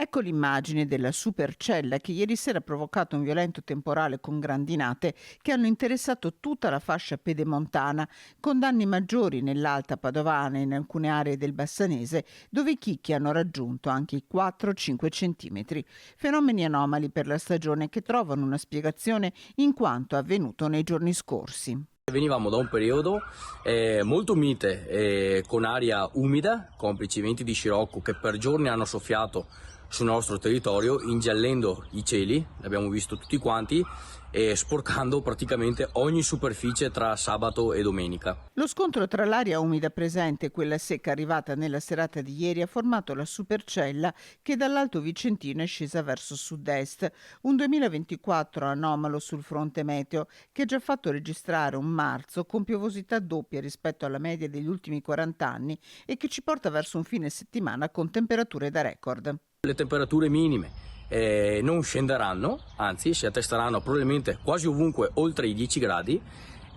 Ecco l'immagine della supercella che ieri sera ha provocato un violento temporale con grandinate che hanno interessato tutta la fascia pedemontana, con danni maggiori nell'Alta Padovana e in alcune aree del Bassanese, dove i chicchi hanno raggiunto anche i 4-5 centimetri. Fenomeni anomali per la stagione che trovano una spiegazione in quanto avvenuto nei giorni scorsi. Venivamo da un periodo molto mite, con aria umida, complici venti di scirocco che per giorni hanno soffiato sul nostro territorio, ingiallendo i cieli, l'abbiamo visto tutti quanti, e sporcando praticamente ogni superficie tra sabato e domenica. Lo scontro tra l'aria umida presente e quella secca arrivata nella serata di ieri ha formato la supercella che dall'Alto Vicentino è scesa verso sud-est, un 2024 anomalo sul fronte meteo che ha già fatto registrare un marzo con piovosità doppie rispetto alla media degli ultimi 40 anni e che ci porta verso un fine settimana con temperature da record. Le temperature minime non scenderanno, anzi si attesteranno probabilmente quasi ovunque oltre i 10 gradi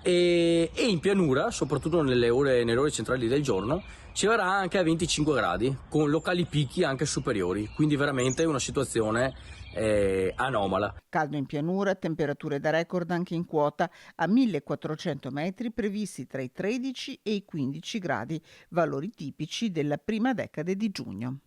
e in pianura, soprattutto nelle ore centrali del giorno, si verrà anche a 25 gradi con locali picchi anche superiori, quindi veramente una situazione anomala. Caldo in pianura, temperature da record anche in quota a 1400 metri previsti tra i 13 e i 15 gradi, valori tipici della prima decade di giugno.